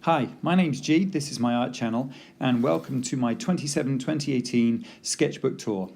Hi, my name's G, this is my art channel, and welcome to my 2018 Sketchbook Tour,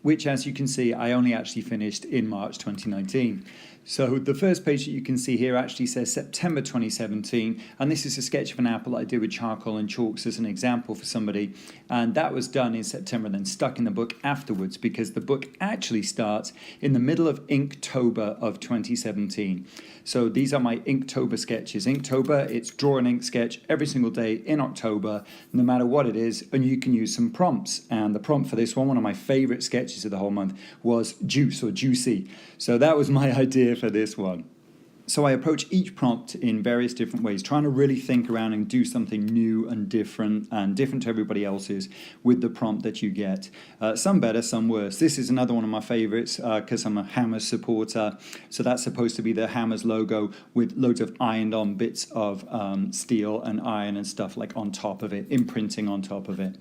which, as you can see, I only actually finished in March 2019. So the first page that you can see here actually says September 2017, and this is a sketch of an apple I did with charcoal and chalks as an example for somebody, and that was done in September and then stuck in the book afterwards because the book actually starts in the middle of Inktober of 2017. So these are my Inktober sketches. Inktober, it's draw an ink sketch every single day in October, no matter what it is, and you can use some prompts. And the prompt for this one of my favorite sketches of the whole month, was juice or juicy. So that was my idea for this one. So I approach each prompt in various different ways, trying to really think around and do something new and different to everybody else's with the prompt that you get. Some better, some worse. This is another one of my favorites because I'm a Hammers supporter. So that's supposed to be the Hammers logo with loads of ironed on bits of steel and iron and stuff like on top of it, imprinting on top of it.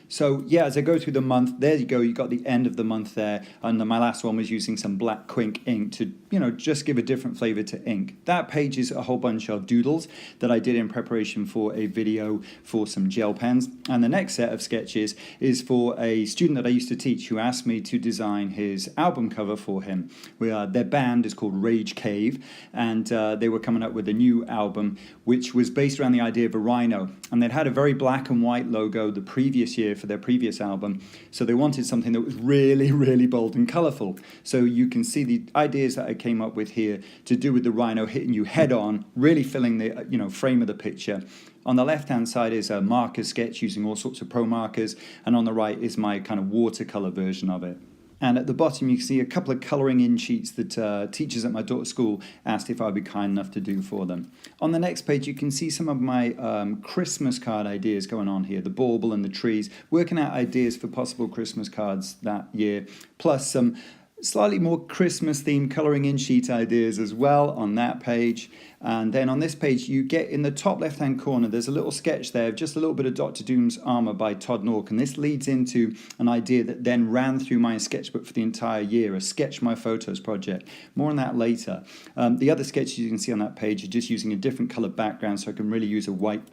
So yeah, as I go through the month, there you go, you got the end of the month there, and my last one was using some black Quink ink to, just give a different flavor to ink. That page is a whole bunch of doodles that I did in preparation for a video for some gel pens, and the next set of sketches is for a student that I used to teach who asked me to design his album cover for him. Their band is called Rage Cave, and they were coming up with a new album which was based around the idea of a rhino, and they'd had a very black and white logo the previous year for their previous album, so they wanted something that was really, really bold and colourful. So you can see the ideas that I came up with here to do with the rhino hitting you head on, really filling the frame of the picture. On the left-hand side is a marker sketch using all sorts of pro markers, and on the right is my kind of watercolour version of it. And at the bottom you can see a couple of colouring in sheets that teachers at my daughter's school asked if I'd be kind enough to do for them. On the next page you can see some of my Christmas card ideas going on here, the bauble and the trees, working out ideas for possible Christmas cards that year, plus some slightly more Christmas themed colouring in sheet ideas as well on that page. And then on this page you get in the top left hand corner there's a little sketch there of just a little bit of Dr. Doom's armour by Todd Nork, and this leads into an idea that then ran through my sketchbook for the entire year, a Sketch My Photos project. More on that later. The other sketches you can see on that page are just using a different coloured background, so I can really use a white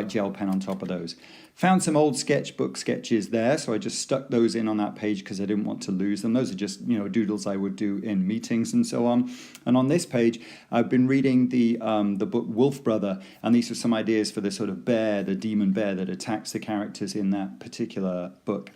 gel pen on top of those. Found some old sketchbook sketches there, so I just stuck those in on that page because I didn't want to lose them. Those are just doodles I would do in meetings and so on. And on this page I've been reading the book Wolf Brother, and these are some ideas for the sort of bear, the demon bear that attacks the characters in that particular book.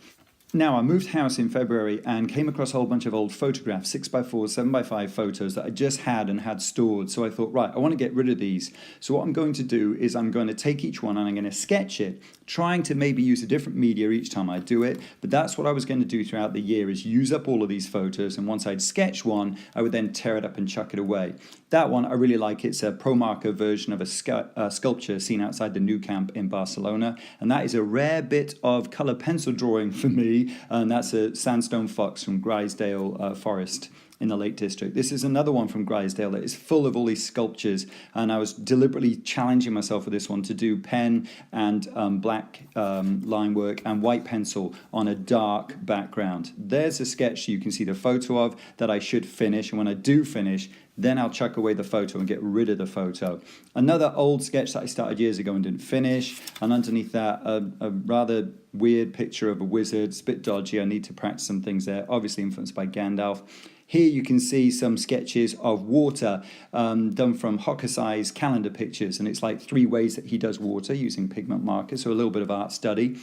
Now, I moved house in February and came across a whole bunch of old photographs, 6x4, 7x5 photos that I just had and had stored. So I thought, right, I want to get rid of these. So what I'm going to do is I'm going to take each one and I'm going to sketch it, trying to maybe use a different media each time I do it. But that's what I was going to do throughout the year, is use up all of these photos. And once I'd sketch one, I would then tear it up and chuck it away. That one I really like. It's a pro marker version of a sculpture seen outside the Nou Camp in Barcelona. And that is a rare bit of colour pencil drawing for me. And that's a sandstone fox from Grisdale Forest in the Lake District. This is another one from Grisdale that is full of all these sculptures, and I was deliberately challenging myself with this one to do pen and black line work and white pencil on a dark background. There's a sketch you can see the photo of that I should finish, and when I do finish, then I'll chuck away the photo and get rid of the photo. Another old sketch that I started years ago and didn't finish, and underneath that a rather weird picture of a wizard. It's a bit dodgy, I need to practice some things there, obviously influenced by Gandalf. Here you can see some sketches of water done from Hokusai's calendar pictures, and it's like 3 ways that he does water using pigment markers, so a little bit of art study.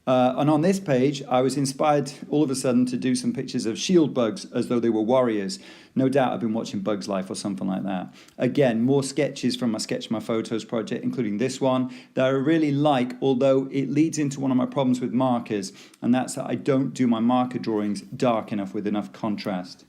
And on this page, I was inspired all of a sudden to do some pictures of shield bugs as though they were warriors. No doubt I've been watching Bugs Life or something like that. Again, more sketches from my Sketch My Photos project, including this one, that I really like, although it leads into one of my problems with markers, and that's that I don't do my marker drawings dark enough with enough contrast.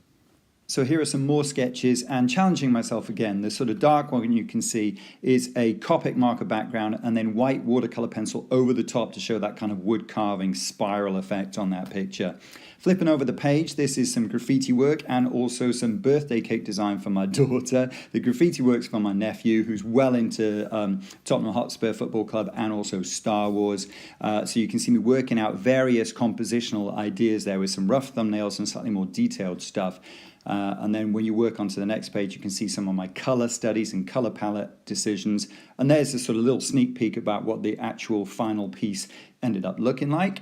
So here are some more sketches, and challenging myself again. The sort of dark one you can see is a Copic marker background and then white watercolor pencil over the top to show that kind of wood carving spiral effect on that picture. Flipping over the page, this is some graffiti work and also some birthday cake design for my daughter. The graffiti work's from my nephew, who's well into Tottenham Hotspur Football Club and also Star Wars. So you can see me working out various compositional ideas there with some rough thumbnails and slightly more detailed stuff. And then when you work onto the next page, you can see some of my color studies and color palette decisions. And there's a sort of little sneak peek about what the actual final piece ended up looking like.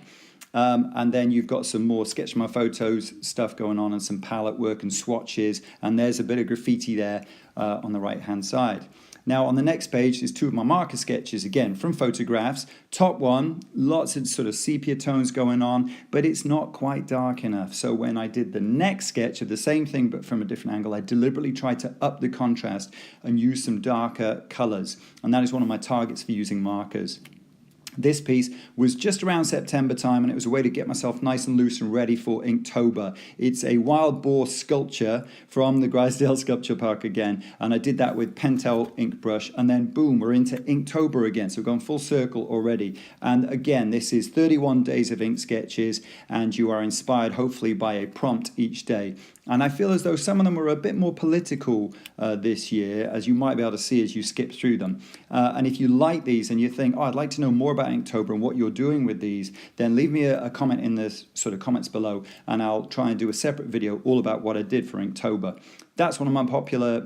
And then you've got some more Sketch My Photos stuff going on and some palette work and swatches. And there's a bit of graffiti there on the right-hand side. Now on the next page is two of my marker sketches, again from photographs. Top one, lots of sort of sepia tones going on, but it's not quite dark enough. So when I did the next sketch of the same thing but from a different angle, I deliberately tried to up the contrast and use some darker colors. And that is one of my targets for using markers. This piece was just around September time, and it was a way to get myself nice and loose and ready for Inktober. It's a wild boar sculpture from the Grisdale Sculpture Park again, and I did that with Pentel ink brush, and then boom, we're into Inktober again. So we've gone full circle already. And again, this is 31 days of ink sketches, and you are inspired hopefully by a prompt each day. And I feel as though some of them were a bit more political this year, as you might be able to see as you skip through them. And if you like these and you think, oh, I'd like to know more about Inktober and what you're doing with these, then leave me a comment in the sort of comments below, and I'll try and do a separate video all about what I did for Inktober. That's one of my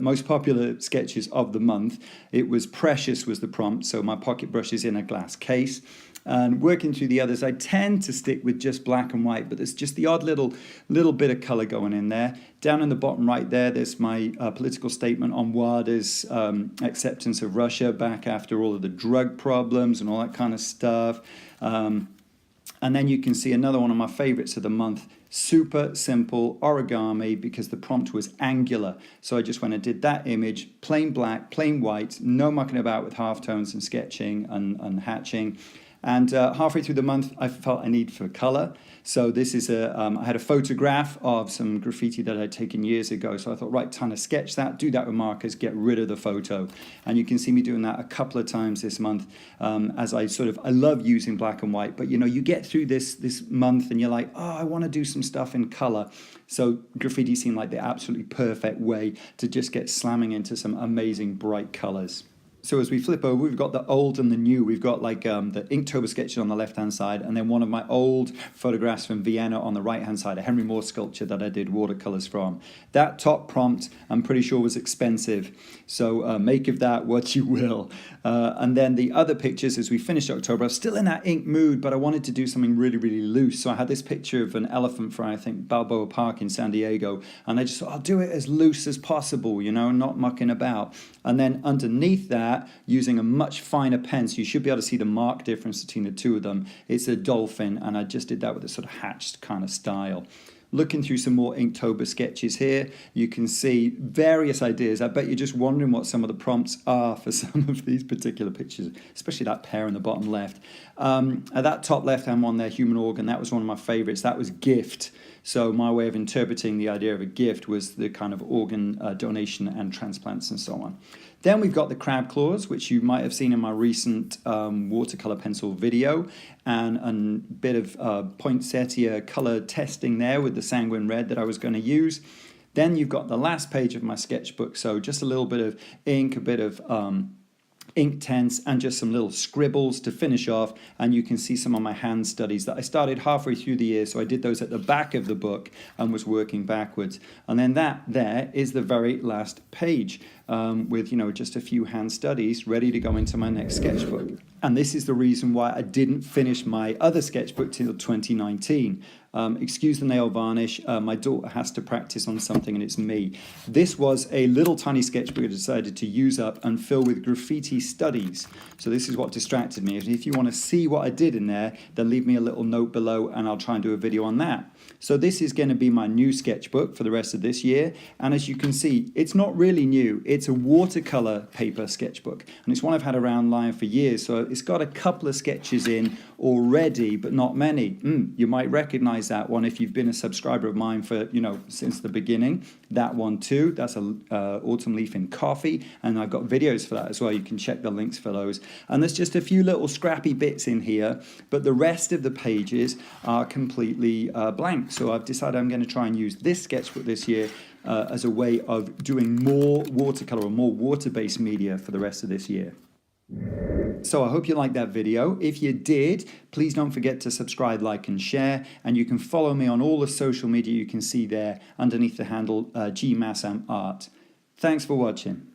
most popular sketches of the month. It was Precious was the prompt, so my pocket brush is in a glass case. And working through the others, I tend to stick with just black and white, but there's just the odd little bit of color going in there. Down in the bottom right there's my political statement on WADA's acceptance of Russia back after all of the drug problems and all that kind of stuff. And then you can see another one of my favorites of the month, super simple origami, because the prompt was angular. So I just went and did that image, plain black, plain white, no mucking about with halftones and sketching and hatching. And halfway through the month, I felt a need for color. So this is I had a photograph of some graffiti that I'd taken years ago. So I thought, right, time to sketch that, do that with markers, get rid of the photo. And you can see me doing that a couple of times this month as I love using black and white. But, you know, you get through this month and you're like, oh, I want to do some stuff in color. So graffiti seemed like the absolutely perfect way to just get slamming into some amazing bright colors. So as we flip over, we've got the old and the new. We've got like the Inktober sketches on the left-hand side, and then one of my old photographs from Vienna on the right-hand side, a Henry Moore sculpture that I did watercolors from. That top prompt, I'm pretty sure, was expensive. So make of that what you will. And then the other pictures, as we finished October, I was still in that ink mood, but I wanted to do something really, really loose. So I had this picture of an elephant from, I think, Balboa Park in San Diego, and I just thought, I'll do it as loose as possible, you know, not mucking about. And then underneath that, using a much finer pen, so you should be able to see the mark difference between the two of them. It's a dolphin, and I just did that with a sort of hatched kind of style. Looking through some more Inktober sketches here, you can see various ideas. I bet you're just wondering what some of the prompts are for some of these particular pictures, especially that pair in the bottom left. At that top left-hand one there, human organ, that was one of my favorites. That was gift. So my way of interpreting the idea of a gift was the kind of organ donation and transplants and so on. Then we've got the crab claws, which you might have seen in my recent watercolor pencil video, and a bit of poinsettia color testing there with the sanguine red that I was going to use. Then you've got the last page of my sketchbook, so just a little bit of ink, a bit of ink tents, and just some little scribbles to finish off. And you can see some of my hand studies that I started halfway through the year, so I did those at the back of the book and was working backwards. And then that there is the very last page with, you know, just a few hand studies ready to go into my next sketchbook. And this is the reason why I didn't finish my other sketchbook till 2019. Excuse the nail varnish, my daughter has to practice on something and it's me. This was a little tiny sketchbook I decided to use up and fill with graffiti studies. So this is what distracted me. If you want to see what I did in there, then leave me a little note below and I'll try and do a video on that. So this is going to be my new sketchbook for the rest of this year. And as you can see, it's not really new. It's a watercolor paper sketchbook. And it's one I've had around lying for years. So it's got a couple of sketches in already, but not many. You might recognize that one if you've been a subscriber of mine for, you know, since the beginning. That one too. That's a autumn leaf in coffee. And I've got videos for that as well. You can check the links for those. And there's just a few little scrappy bits in here, but the rest of the pages are completely blank. So I've decided I'm going to try and use this sketchbook this year as a way of doing more watercolor or more water-based media for the rest of this year. So I hope you liked that video. If you did, please don't forget to subscribe, like, and share. And you can follow me on all the social media you can see there underneath the handle gmassamart. Thanks for watching.